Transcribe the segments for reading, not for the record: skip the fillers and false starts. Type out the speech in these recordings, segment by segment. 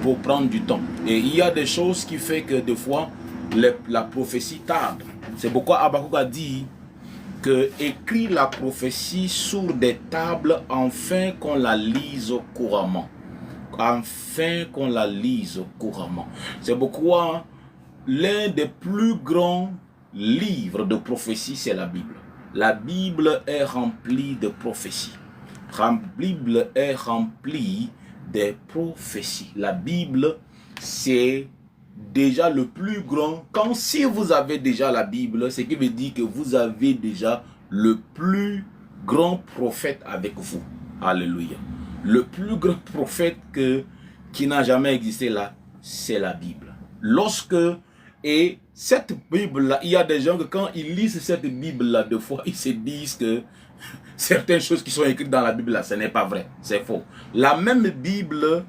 pour prendre du temps. Et il y a des choses qui font que des fois, la prophétie tarde. C'est pourquoi Habakkuk a dit que écrit la prophétie sur des tables afin qu'on la lise couramment. Afin qu'on la lise couramment. C'est pourquoi l'un des plus grands livres de prophétie, c'est la Bible. La Bible est remplie de prophéties. La Bible est remplie des prophéties. La Bible, c'est déjà le plus grand. Quand si vous avez déjà la Bible, ce qui veut dire que vous avez déjà le plus grand prophète avec vous. Alléluia. Le plus grand prophète qui n'a jamais existé là, c'est la Bible. Et cette Bible-là, il y a des gens que quand ils lisent cette Bible-là, des fois, ils se disent que certaines choses qui sont écrites dans la Bible-là, ce n'est pas vrai, c'est faux. La même Bible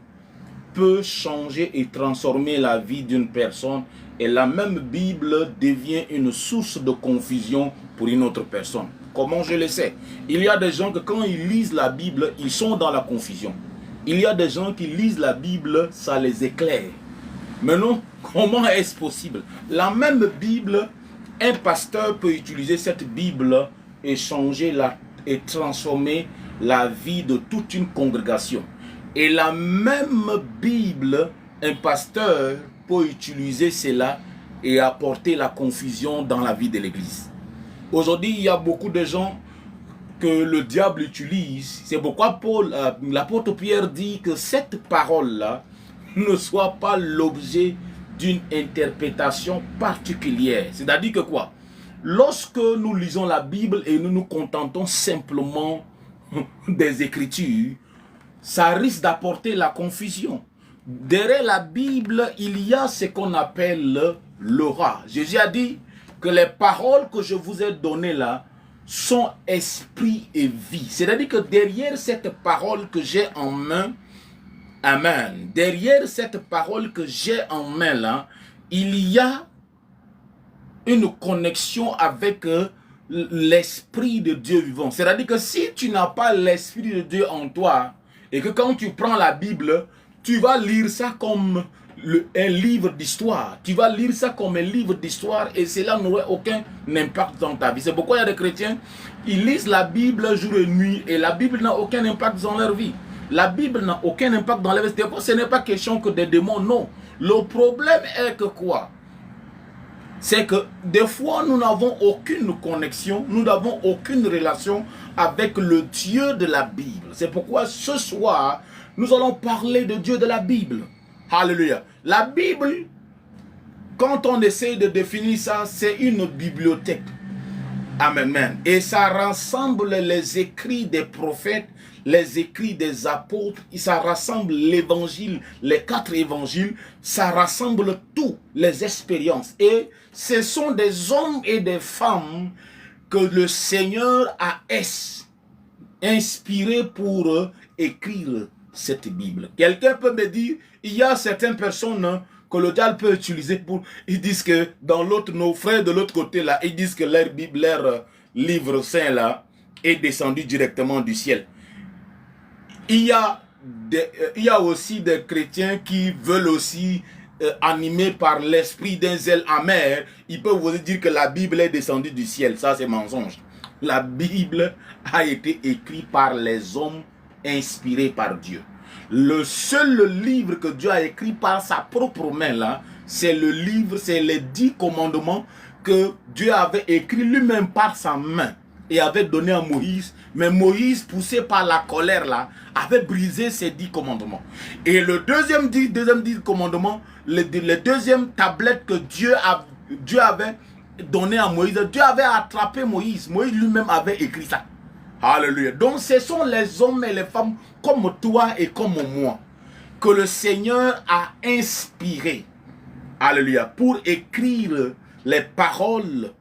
peut changer et transformer la vie d'une personne, et la même Bible devient une source de confusion pour une autre personne. Comment je le sais? Il y a des gens que quand ils lisent la Bible, ils sont dans la confusion. Il y a des gens qui lisent la Bible, ça les éclaire. Mais non, comment est-ce possible? La même Bible, un pasteur peut utiliser cette Bible et et transformer la vie de toute une congrégation. Et la même Bible, un pasteur peut utiliser cela et apporter la confusion dans la vie de l'Église. Aujourd'hui, il y a beaucoup de gens que le diable utilise. C'est pourquoi l'apôtre Pierre dit que cette parole-là ne soit pas l'objet d'une interprétation particulière. C'est-à-dire que quoi? Lorsque nous lisons la Bible et nous nous contentons simplement des Écritures, ça risque d'apporter la confusion. Derrière la Bible, il y a ce qu'on appelle l'aura. Jésus a dit que les paroles que je vous ai données là sont esprit et vie. C'est-à-dire que derrière cette parole que j'ai en main, amen, derrière cette parole que j'ai en main là, il y a une connexion avec l'esprit de Dieu vivant. C'est-à-dire que si tu n'as pas l'esprit de Dieu en toi, et que quand tu prends la Bible, tu vas lire ça comme un livre d'histoire. Tu vas lire ça comme un livre d'histoire et cela n'aurait aucun impact dans ta vie. C'est pourquoi il y a des chrétiens, ils lisent la Bible jour et nuit et la Bible n'a aucun impact dans leur vie. La Bible n'a aucun impact dans leur vie. Ce n'est pas question que des démons, non. Le problème est que quoi? C'est que des fois, nous n'avons aucune connexion, nous n'avons aucune relation avec le Dieu de la Bible. C'est pourquoi ce soir, nous allons parler de Dieu de la Bible. Alléluia. La Bible, quand on essaie de définir ça, c'est une bibliothèque. Amen. Et ça rassemble les écrits des prophètes, les écrits des apôtres, ça rassemble l'évangile, les 4 évangiles, ça rassemble toutes les expériences. Et ce sont des hommes et des femmes que le Seigneur a inspirés pour écrire cette Bible. Quelqu'un peut me dire, il y a certaines personnes que le diable peut utiliser pour... Ils disent que dans l'autre, nos frères de l'autre côté là, ils disent que leur Bible, leur livre saint là, est descendu directement du ciel. Il y a aussi des chrétiens qui veulent aussi, animés par l'esprit d'un zèle amer, ils peuvent vous dire que la Bible est descendue du ciel. Ça, c'est mensonge. La Bible a été écrite par les hommes inspirés par Dieu. Le seul livre que Dieu a écrit par sa propre main là, c'est le livre, c'est les 10 commandements que Dieu avait écrit lui-même par sa main et avait donné à Moïse. Mais Moïse, poussé par la colère là, avait brisé ces 10 commandements. Et le deuxième 10 commandements, les deuxième tablette que Dieu avait donné à Moïse, Dieu avait attrapé Moïse. Moïse lui-même avait écrit ça. Alléluia. Donc ce sont les hommes et les femmes comme toi et comme moi que le Seigneur a inspiré. Alléluia. Pour écrire les paroles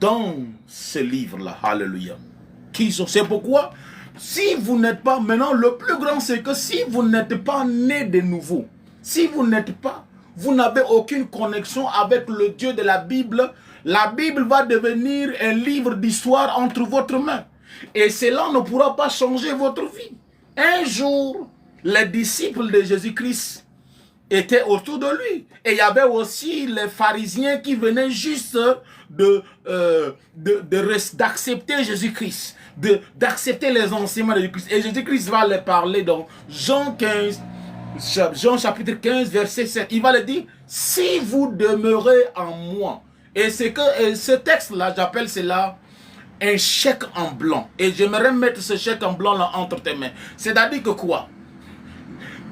dans ce livre-là. Alléluia. C'est pourquoi, si vous n'êtes pas, maintenant le plus grand c'est que si vous n'êtes pas né de nouveau, si vous n'avez aucune connexion avec le Dieu de la Bible va devenir un livre d'histoire entre votre main. Et cela ne pourra pas changer votre vie. Un jour, les disciples de Jésus-Christ étaient autour de lui. Et il y avait aussi les pharisiens qui venaient juste d'accepter Jésus-Christ, d'accepter les enseignements de Jésus-Christ. Et Jésus-Christ va les parler dans Jean chapitre 15, verset 7. Il va le dire, si vous demeurez en moi. Et ce texte-là, j'appelle cela un chèque en blanc. Et j'aimerais mettre ce chèque en blanc là entre tes mains. C'est-à-dire que quoi?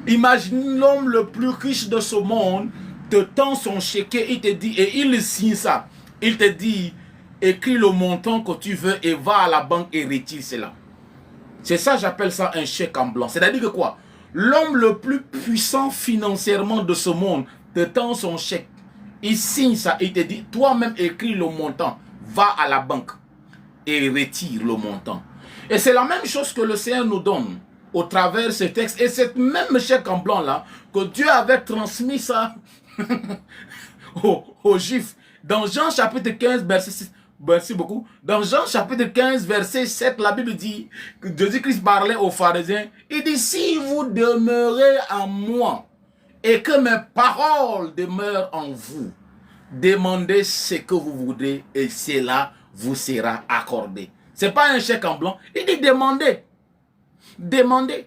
Imagine l'homme le plus riche de ce monde te tend son chèque, il te dit, et il signe ça. Il te dit, écris le montant que tu veux et va à la banque et retire cela. C'est ça, j'appelle ça un chèque en blanc. C'est-à-dire que quoi? L'homme le plus puissant financièrement de ce monde te tend son chèque. Il signe ça, il te dit, toi-même écris le montant, va à la banque et retire le montant. Et c'est la même chose que le Seigneur nous donne au travers de ce texte. Et cette même chèque en blanc là, que Dieu avait transmis ça aux Juifs. Dans Jean chapitre 15, verset 6, merci beaucoup. Dans Jean chapitre 15, verset 7, la Bible dit que Jésus-Christ parlait aux pharisiens. Il dit, si vous demeurez en moi et que mes paroles demeurent en vous, demandez ce que vous voudrez et cela vous sera accordé. Ce n'est pas un chèque en blanc. Il dit demandez. Demandez.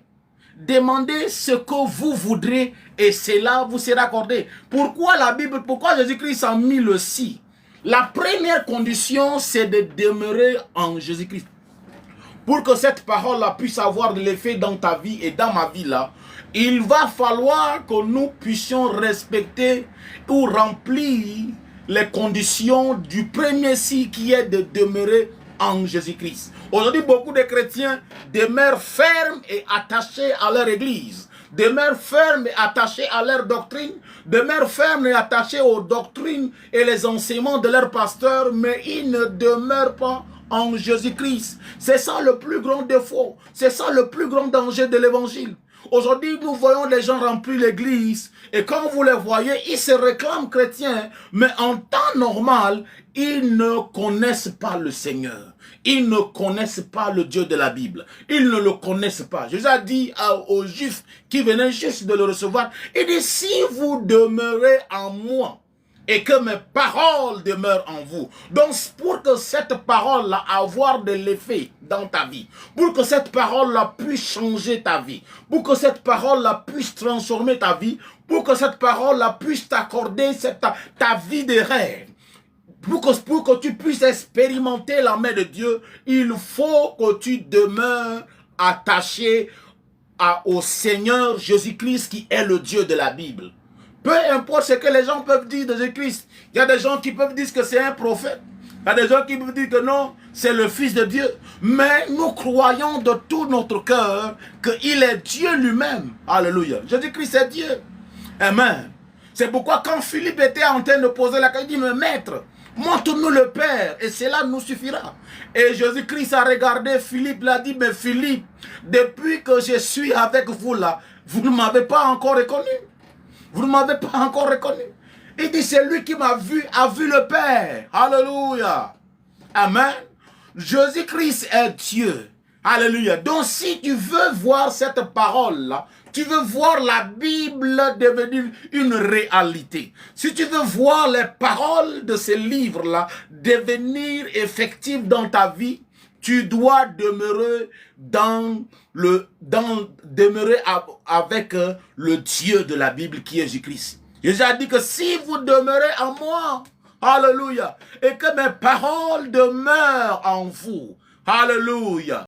Demandez ce que vous voudrez et cela vous sera accordé. Pourquoi la Bible, pourquoi Jésus-Christ a mis le si? La première condition, c'est de demeurer en Jésus-Christ. Pour que cette parole-là puisse avoir de l'effet dans ta vie et dans ma vie-là, il va falloir que nous puissions respecter ou remplir les conditions du premier si qui est de demeurer en Jésus-Christ. Aujourd'hui, beaucoup de chrétiens demeurent fermes et attachés à leur église, demeurent fermes et attachés à leur doctrine, demeurent fermes et attachés aux doctrines et les enseignements de leur pasteur, mais ils ne demeurent pas en Jésus-Christ. C'est ça le plus grand défaut, c'est ça le plus grand danger de l'évangile. Aujourd'hui, nous voyons les gens remplir l'église et quand vous les voyez, ils se réclament chrétiens, mais en temps normal, ils ne connaissent pas le Seigneur. Ils ne connaissent pas le Dieu de la Bible. Ils ne le connaissent pas. Jésus a dit aux Juifs qui venaient juste de le recevoir, il dit, si vous demeurez en moi, et que mes paroles demeurent en vous. Donc, pour que cette parole-là avoir de l'effet dans ta vie, pour que cette parole-là puisse changer ta vie, pour que cette parole-là puisse transformer ta vie, pour que cette parole-là puisse t'accorder ta vie de rêve, pour que tu puisses expérimenter la main de Dieu, il faut que tu demeures attaché au Seigneur Jésus-Christ qui est le Dieu de la Bible. Peu importe ce que les gens peuvent dire de Jésus-Christ. Il y a des gens qui peuvent dire que c'est un prophète. Il y a des gens qui peuvent dire que non, c'est le Fils de Dieu. Mais nous croyons de tout notre cœur qu'il est Dieu lui-même. Alléluia. Jésus-Christ est Dieu. Amen. C'est pourquoi quand Philippe était en train de poser la question, il dit, mais maître, montre-nous le Père et cela nous suffira. Et Jésus-Christ a regardé Philippe, il a dit, mais Philippe, depuis que je suis avec vous là, vous ne m'avez pas encore reconnu. Vous ne m'avez pas encore reconnu. Il dit, c'est lui qui m'a vu, a vu le Père. Alléluia. Amen. Jésus-Christ est Dieu. Alléluia. Donc si tu veux voir cette parole-là, tu veux voir la Bible devenir une réalité. Si tu veux voir les paroles de ce livre-là devenir effectives dans ta vie, tu dois demeurer demeurer avec le Dieu de la Bible qui est Jésus-Christ. Jésus a dit que si vous demeurez en moi, alléluia, et que mes paroles demeurent en vous, alléluia.